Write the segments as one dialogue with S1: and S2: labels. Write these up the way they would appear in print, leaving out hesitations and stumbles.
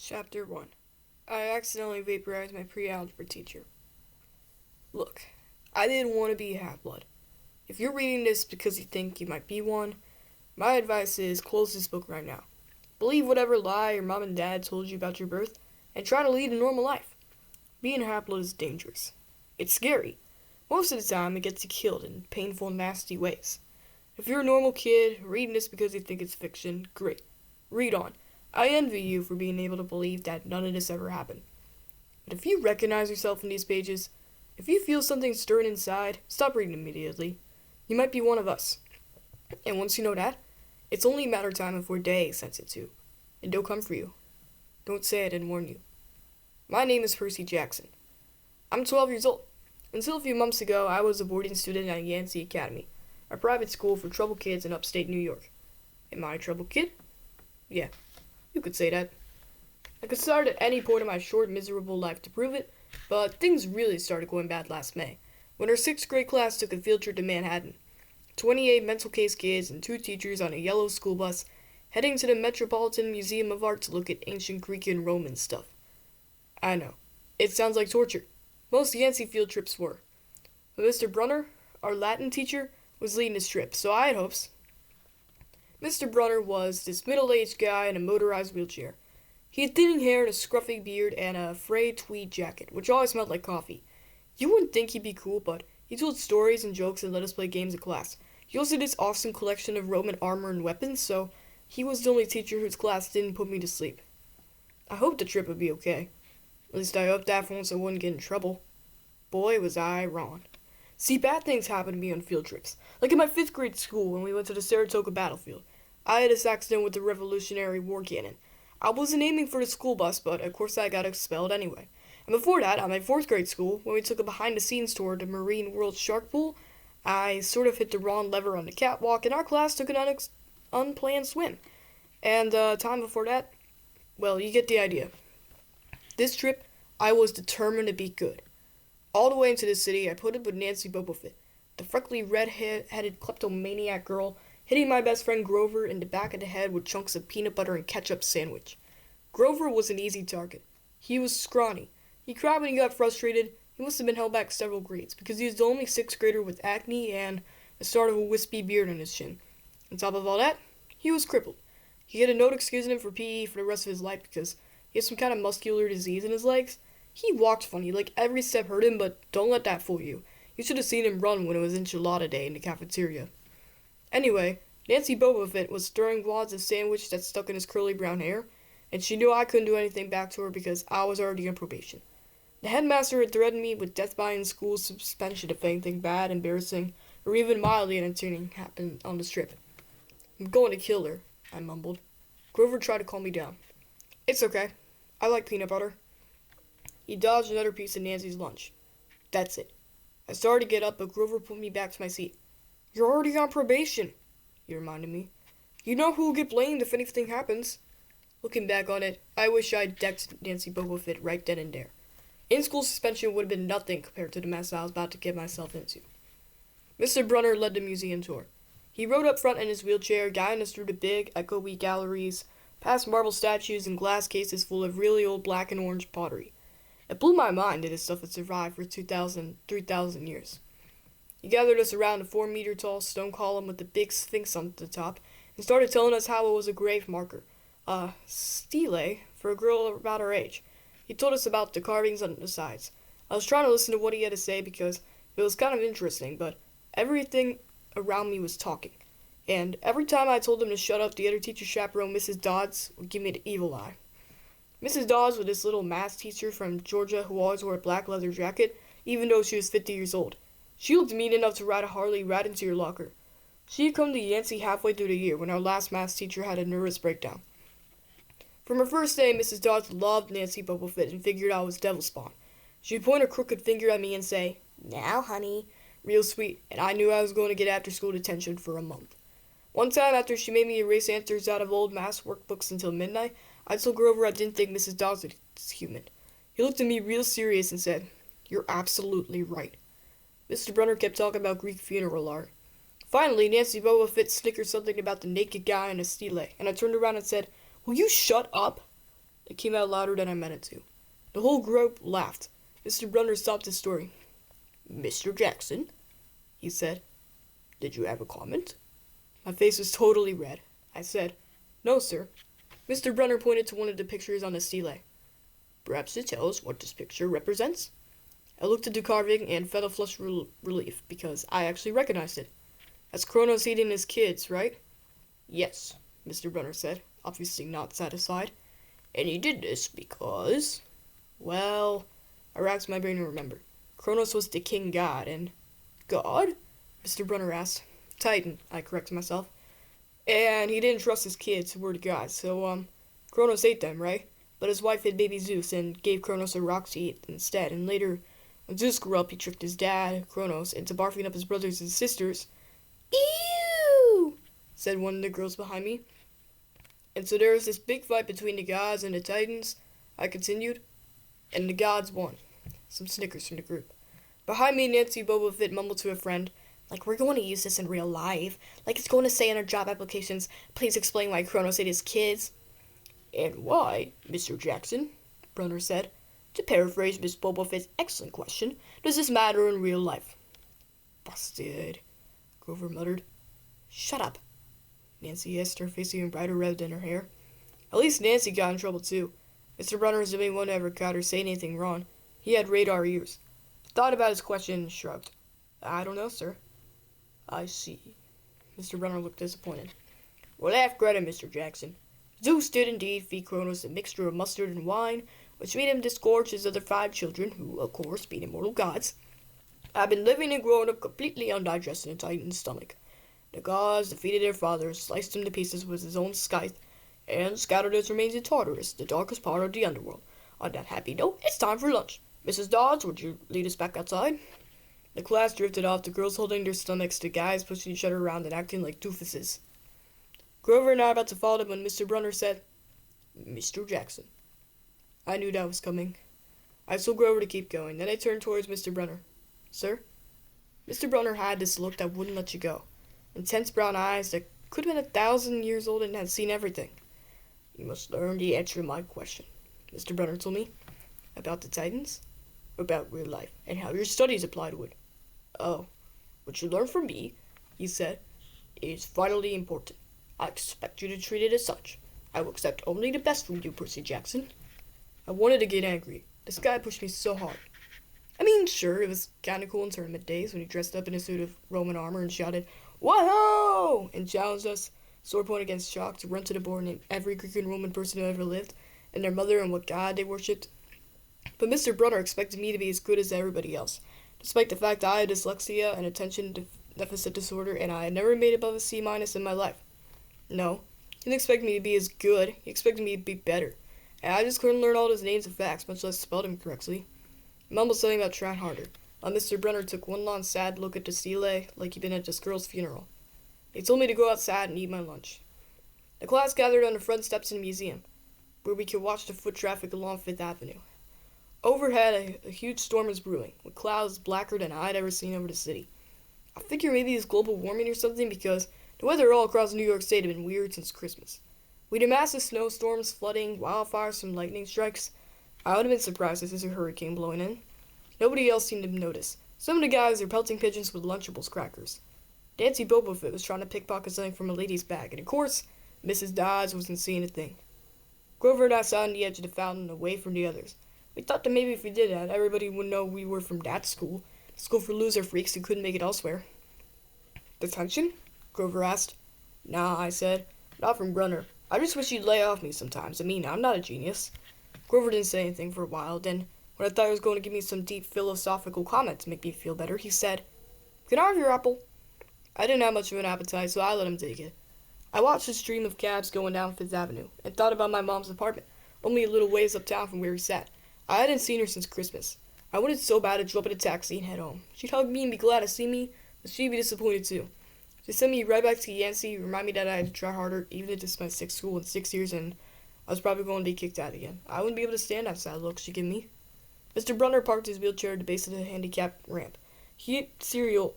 S1: Chapter 1. I accidentally vaporized my pre-algebra teacher. Look, I didn't want to be a half-blood. If you're reading this because you think you might be one, my advice is close this book right now. Believe whatever lie your mom and dad told you about your birth, and try to lead a normal life. Being a half-blood is dangerous. It's scary. Most of the time, it gets you killed in painful, nasty ways. If you're a normal kid, reading this because you think it's fiction, great. Read on. I envy you for being able to believe that none of this ever happened. But if you recognize yourself in these pages, if you feel something stirring inside, stop reading immediately. You might be one of us. And once you know that, it's only a matter of time before day sends it to. And don't come for you. Don't say I didn't warn you. My name is Percy Jackson. I'm 12 years old. Until a few months ago, I was a boarding student at Yancey Academy, a private school for troubled kids in upstate New York. Am I a troubled kid? Yeah. You could say that. I could start at any point in my short, miserable life to prove it, but things really started going bad last May, when our 6th grade class took a field trip to Manhattan. 28 mental case kids and 2 teachers on a yellow school bus, heading to the Metropolitan Museum of Art to look at ancient Greek and Roman stuff. I know. It sounds like torture. Most Yancey field trips were. But Mr. Brunner, our Latin teacher, was leading this trip, so I had hopes. Mr. Brunner was this middle-aged guy in a motorized wheelchair. He had thinning hair and a scruffy beard and a frayed tweed jacket, which always smelled like coffee. You wouldn't think he'd be cool, but he told stories and jokes and let us play games in class. He also had this awesome collection of Roman armor and weapons, so he was the only teacher whose class didn't put me to sleep. I hoped the trip would be okay. At least I hoped that for once I wouldn't get in trouble. Boy, was I wrong. See, bad things happen to me on field trips. Like in my 5th grade school when we went to the Saratoga battlefield. I had this accident with the Revolutionary War cannon. I wasn't aiming for the school bus, but of course I got expelled anyway. And before that, at my 4th grade school, when we took a behind-the-scenes tour to Marine World Shark Pool, I sort of hit the wrong lever on the catwalk, and our class took an unplanned swim. And time before that, well, you get the idea. This trip, I was determined to be good. All the way into the city, I put up with Nancy Bobofit, the freckly red-headed kleptomaniac girl, hitting my best friend Grover in the back of the head with chunks of peanut butter and ketchup sandwich. Grover was an easy target. He was scrawny. He cried when he got frustrated. He must have been held back several grades, because he was the only 6th grader with acne and the start of a wispy beard on his chin. On top of all that, he was crippled. He had a note excusing him for PE for the rest of his life because he had some kind of muscular disease in his legs. He walked funny, like every step hurt him, but don't let that fool you. You should have seen him run when it was enchilada day in the cafeteria. Anyway, Nancy Bobofit was stirring wads of sandwich that stuck in his curly brown hair, and she knew I couldn't do anything back to her because I was already on probation. The headmaster had threatened me with death by in school suspension if anything bad, embarrassing, or even mildly entertaining happened on this trip. I'm going to kill her, I mumbled. Grover tried to calm me down. It's okay. I like peanut butter. He dodged another piece of Nancy's lunch. That's it. I started to get up, but Grover put me back to my seat. You're already on probation, he reminded me. You know who will get blamed if anything happens. Looking back on it, I wish I'd decked Nancy Bobofit right then and there. In-school suspension would have been nothing compared to the mess I was about to get myself into. Mr. Brunner led the museum tour. He rode up front in his wheelchair, guiding us through the big, echoey galleries, past marble statues and glass cases full of really old black and orange pottery. It blew my mind that this stuff had survived for 2,000, 3,000 years. He gathered us around a 4-meter-tall stone column with the big sphinx on the top and started telling us how it was a grave marker. A stele for a girl about our age. He told us about the carvings on the sides. I was trying to listen to what he had to say because it was kind of interesting, but everything around me was talking. And every time I told him to shut up, the other teacher chaperone, Mrs. Dodds, would give me the evil eye. Mrs. Dawes was this little math teacher from Georgia who always wore a black leather jacket, even though she was 50 years old. She looked mean enough to ride a Harley right into your locker. She had come to Yancey halfway through the year when our last math teacher had a nervous breakdown. From her first day, Mrs. Dawes loved Nancy Bobofit and figured I was devil spawn. She would point her crooked finger at me and say, "Now, honey," real sweet, and I knew I was going to get after-school detention for a month. One time, after she made me erase answers out of old math workbooks until midnight, I told Grover I didn't think Mrs. Dawes was human. He looked at me real serious and said, "You're absolutely right." Mr. Brunner kept talking about Greek funeral art. Finally, Nancy Bobofit snickered something about the naked guy in a stele, and I turned around and said, "Will you shut up?" It came out louder than I meant it to. The whole group laughed. Mr. Brunner stopped his story. "Mr. Jackson," he said, "did you have a comment?" My face was totally red. I said, "No, sir." Mr. Brunner pointed to one of the pictures on the stele. "Perhaps to tell us what this picture represents?" I looked at the carving and felt a flush relief because I actually recognized it. That's Kronos eating his kids, right? "Yes," Mr. Brunner said, obviously not satisfied. "And he did this because—" Well, I racked my brain to remember. Kronos was the king god, and... God? Mr. Brunner asked. Titan, I corrected myself. And he didn't trust his kids, who were the gods, so, Kronos ate them, right? But his wife had baby Zeus and gave Kronos a rock to eat instead, and later, when Zeus grew up, he tricked his dad, Kronos, into barfing up his brothers and sisters. "Ew!" said one of the girls behind me. "And so there was this big fight between the gods and the Titans," I continued, "and the gods won." Some snickers from the group. Behind me, Nancy Boba Fett mumbled to a friend, "Like we're going to use this in real life. Like it's going to say in our job applications, please explain why Kronos ate his kids." "And why, Mr. Jackson," Brunner said, "to paraphrase Miss Boba Fett's excellent question, does this matter in real life?" "Busted," Grover muttered. "Shut up," Nancy hissed, her face even brighter red than her hair. At least Nancy got in trouble too. Mr. Brunner was the only one who ever caught her say anything wrong. He had radar ears. I thought about his question and shrugged. "I don't know, sir." "I see." Mr. Brunner looked disappointed. "Well, half credit, Mr. Jackson. Zeus did indeed feed Kronos a mixture of mustard and wine, which made him disgorge his other 5 children, who, of course, being immortal gods, have been living and growing up completely undigested in Titan's stomach. The gods defeated their father, sliced him to pieces with his own scythe, and scattered his remains in Tartarus, the darkest part of the underworld. On that happy note, it's time for lunch. Mrs. Dodds, would you lead us back outside?" The class drifted off, the girls holding their stomachs, the guys pushing each other around and acting like doofuses. Grover and I were about to follow them when Mr. Brunner said, "Mr. Jackson." I knew that was coming. I told Grover to keep going. Then I turned towards Mr. Brunner. "Sir?" Mr. Brunner had this look that wouldn't let you go. Intense brown eyes that could have been 1,000 years old and had seen everything. "You must learn the answer to my question," Mr. Brunner told me. "About the Titans?" "About real life, and how your studies apply to it." "Oh, what you learn from me," he said, "is vitally important. I expect you to treat it as such. I will accept only the best from you, Percy Jackson." I wanted to get angry. This guy pushed me so hard. I mean, sure, it was kind of cool in tournament days when he dressed up in a suit of Roman armor and shouted, "Whoa!" and challenged us, sword point against chalk, to run to the board and name every Greek and Roman person who ever lived, and their mother and what god they worshipped. But Mr. Brunner expected me to be as good as everybody else, despite the fact that I had dyslexia and attention deficit disorder, and I had never made above a C- in my life. No, he didn't expect me to be as good, he expected me to be better, and I just couldn't learn all those names and facts, much less spell them correctly. He mumbled something about trying harder, while Mr. Brunner took one long sad look at the stele like he'd been at this girl's funeral. He told me to go outside and eat my lunch. The class gathered on the front steps in the museum, where we could watch the foot traffic along Fifth Avenue. Overhead, a huge storm was brewing, with clouds blacker than I'd ever seen over the city. I figure maybe it's global warming or something, because the weather all across New York State had been weird since Christmas. We'd had massive snowstorms, flooding, wildfires, some lightning strikes. I would have been surprised if there's a hurricane blowing in. Nobody else seemed to notice. Some of the guys were pelting pigeons with Lunchables crackers. Nancy Boba Fett was trying to pickpocket something from a lady's bag, and of course, Mrs. Dodds wasn't seeing a thing. Grover and I sat on the edge of the fountain, away from the others. We thought that maybe if we did that, everybody would know we were from that school, the school for loser freaks who couldn't make it elsewhere. "Detention?" Grover asked. "Nah," I said. "Not from Brunner. I just wish he'd lay off me sometimes. I mean, I'm not a genius." Grover didn't say anything for a while. Then, when I thought he was going to give me some deep philosophical comment to make me feel better, he said, "Can I have your apple?" I didn't have much of an appetite, so I let him take it. I watched the stream of cabs going down Fifth Avenue, and thought about my mom's apartment, only a little ways uptown from where we sat. I hadn't seen her since Christmas. I wanted so bad to jump in a taxi and head home. She'd hug me and be glad to see me, but she'd be disappointed too. She'd send me right back to Yancey, remind me that I had to try harder, even if this meant 6th school in 6 years, and I was probably going to be kicked out again. I wouldn't be able to stand that sad look she'd give me. Mr. Brunner parked his wheelchair at the base of the handicap ramp. He ate cereal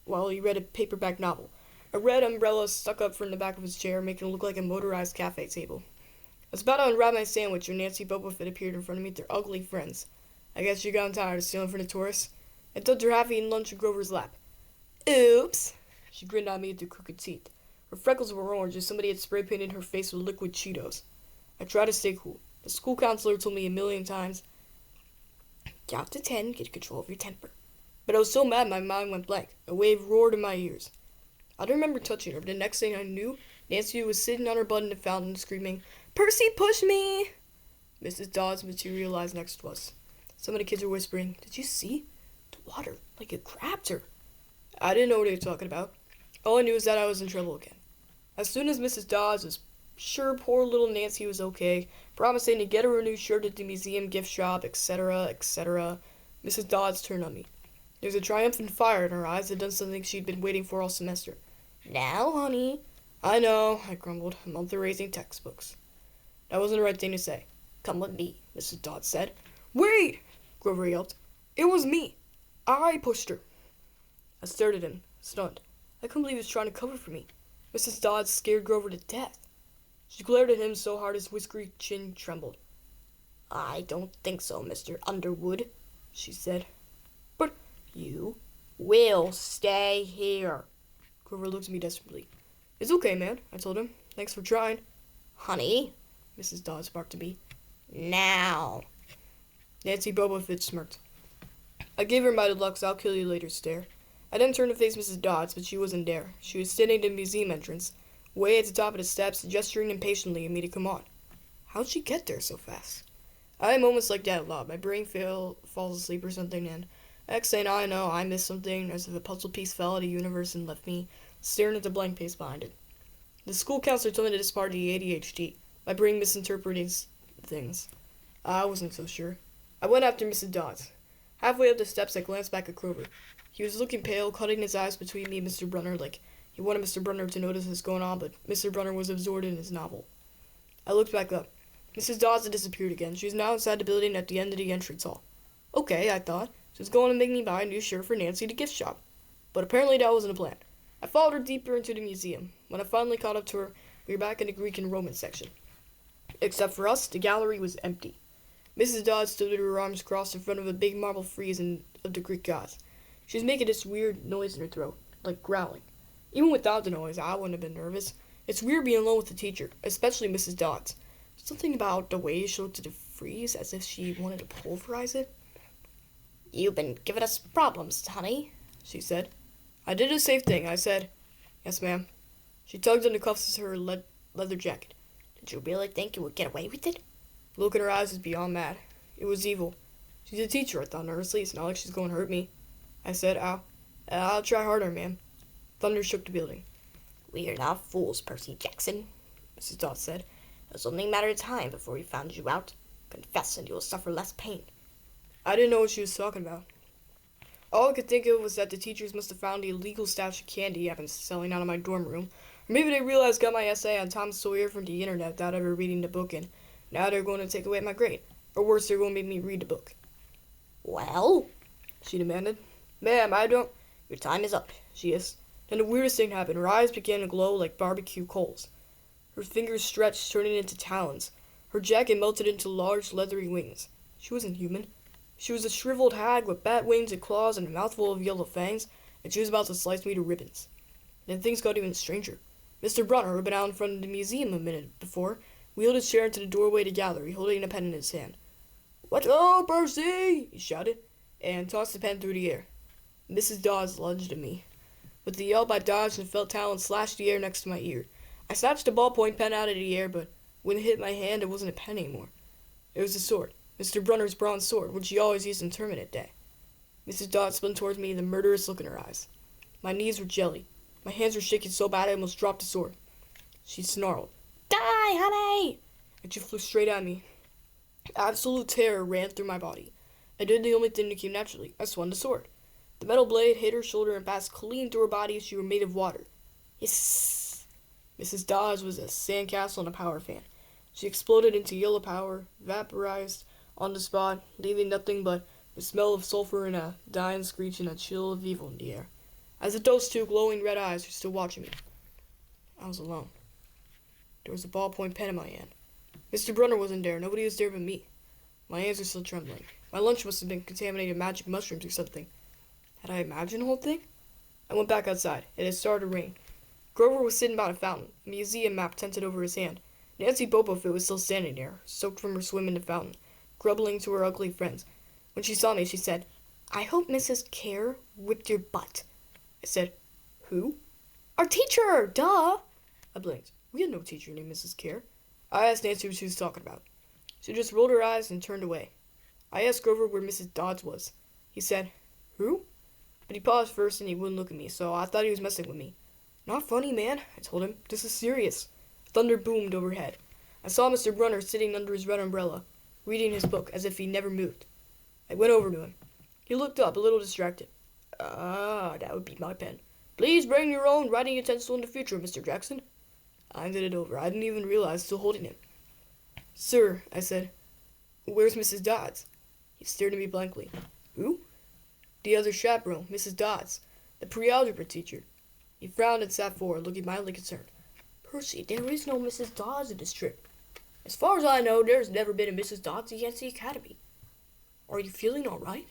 S1: while he read a paperback novel. A red umbrella stuck up from the back of his chair, making it look like a motorized cafe table. was about to unwrap my sandwich when Nancy Bubblefoot appeared in front of me with their ugly friends. I guess she got tired of stealing from the tourists and dumped her half-eaten lunch in Grover's lap. Oops! She grinned at me through crooked teeth. Her freckles were orange as somebody had spray painted her face with liquid Cheetos. I tried to stay cool. The school counselor told me a million times, count to 10, get control of your temper. But I was so mad my mind went blank. A wave roared in my ears. I don't remember touching her, but the next thing I knew, Nancy was sitting on her butt in the fountain screaming, Percy, push me! Mrs. Dodds materialized next to us. Some of the kids were whispering, did you see? The water, like it grabbed her. I didn't know what they were talking about. All I knew was that I was in trouble again. As soon as Mrs. Dodds was sure poor little Nancy was okay, promising to get her a new shirt at the museum gift shop, etc., etc., Mrs. Dodds turned on me. There was a triumphant fire in her eyes that had done something she'd been waiting for all semester. Now, honey. I know, I grumbled. I'm up to raising textbooks. That wasn't the right thing to say. Come with me, Mrs. Dodds said. Wait! Grover yelped. It was me. I pushed her. I stared at him, stunned. I couldn't believe he was trying to cover for me. Mrs. Dodds scared Grover to death. She glared at him so hard his whiskery chin trembled. I don't think so, Mr. Underwood, she said. But you will stay here. Grover looked at me desperately. It's okay, man, I told him. Thanks for trying. Honey, Mrs. Dodds barked at me. Now. Nancy Bubblefoot smirked. I gave her my deluxe I'll kill you later stare. I then turned to face Mrs. Dodds, but she wasn't there. She was standing at the museum entrance, way at the top of the steps, gesturing impatiently at me to come on. How'd she get there so fast? I had moments like that a lot. My brain falls asleep or something, and next thing I know, I missed something, as if a puzzle piece fell out of the universe and left me staring at the blank page behind it. The school counselor told me that it's part of the ADHD. My brain misinterpreting things. I wasn't so sure. I went after Mrs. Dodds. Halfway up the steps, I glanced back at Grover. He was looking pale, cutting his eyes between me and Mr. Brunner like he wanted Mr. Brunner to notice what's going on, but Mr. Brunner was absorbed in his novel. I looked back up. Mrs. Dodds had disappeared again. She was now inside the building at the end of the entrance hall. Okay, I thought. She was going to make me buy a new shirt for Nancy at the gift shop. But apparently that wasn't a plan. I followed her deeper into the museum. When I finally caught up to her, we were back in the Greek and Roman section. Except for us, the gallery was empty. Mrs. Dodds stood with her arms crossed in front of a big marble frieze of the Greek gods. She was making this weird noise in her throat, like growling. Even without the noise, I wouldn't have been nervous. It's weird being alone with the teacher, especially Mrs. Dodds. Something about the way she looked at the frieze, as if she wanted to pulverize it. You've been giving us problems, honey, she said. I did the safe thing. I said, yes, ma'am. She tugged on the cuffs of her leather jacket. Did you really think you would get away with it? The look in her eyes was beyond mad. It was evil. She's a teacher, I thought nervously. It's not like she's going to hurt me. I said, I'll try harder, ma'am. Thunder shook the building. We are not fools, Percy Jackson, Mrs. Dodds said. It was only a matter of time before we found you out. Confess and you will suffer less pain. I didn't know what she was talking about. All I could think of was that the teachers must have found the illegal stash of candy I've been selling out of my dorm room. Or maybe they realized I got my essay on Tom Sawyer from the internet without ever reading the book, and now they're going to take away my grade. Or worse, they're going to make me read the book. Well? She demanded. Ma'am, Your time is up, she hissed. Then the weirdest thing happened. Her eyes began to glow like barbecue coals. Her fingers stretched, turning into talons. Her jacket melted into large, leathery wings. She wasn't human. She was a shriveled hag with bat wings and claws and a mouthful of yellow fangs, and she was about to slice me to ribbons. Then things got even stranger. Mr. Brunner, who had been out in front of the museum a minute before, wheeled his chair into the doorway of the gallery, holding a pen in his hand. What up, Percy? He shouted, and tossed the pen through the air. Mrs. Dawes lunged at me. With the yelp, I dodged and felt talons slash the air next to my ear. I snatched a ballpoint pen out of the air, but when it hit my hand, it wasn't a pen anymore. It was a sword, Mr. Brunner's bronze sword, which he always used on tournament day. Mrs. Dodds spun towards me, the murderous look in her eyes. My knees were jelly. My hands were shaking so bad I almost dropped the sword. She snarled, Die, honey! And she flew straight at me. Absolute terror ran through my body. I did the only thing that came naturally. I swung the sword. The metal blade hit her shoulder and passed clean through her body as she were made of water. Hiss! Mrs. Dodds was a sandcastle and a power fan. She exploded into yellow power, vaporized on the spot, leaving nothing but the smell of sulfur and a dying screech and a chill of evil in the air. As if those two glowing red eyes were still watching me. I was alone. There was a ballpoint pen in my hand. Mr. Brunner wasn't there. Nobody was there but me. My hands are still trembling. My lunch must have been contaminated magic mushrooms or something. Had I imagined the whole thing? I went back outside. It had started to rain. Grover was sitting by a fountain, a museum map tented over his hand. Nancy Bobofit was still standing there, soaked from her swim in the fountain, grumbling to her ugly friends. When she saw me, she said, "I hope Mrs. Care whipped your butt." I said, "Who?" "Our teacher, duh!" I blinked. We had no teacher named Mrs. Care. I asked Nancy what she was talking about. She just rolled her eyes and turned away. I asked Grover where Mrs. Dodds was. He said, "Who?" But he paused first and he wouldn't look at me, so I thought he was messing with me. "Not funny, man," I told him. "This is serious." Thunder boomed overhead. I saw Mr. Brunner sitting under his red umbrella, reading his book as if he never moved. I went over to him. He looked up, a little distracted. "Ah, that would be my pen. Please bring your own writing utensil in the future, Mr. Jackson." I handed it over. I didn't even realize I was still holding it. "Sir," I said, "where's Mrs. Dodds?" He stared at me blankly. "Who?" "The other chaperone, Mrs. Dodds, the pre-algebra teacher." He frowned and sat forward, looking mildly concerned. "Percy, there is no Mrs. Dodds in this trip. As far as I know, there's never been a Mrs. Dodds against the Academy. Are you feeling all right?"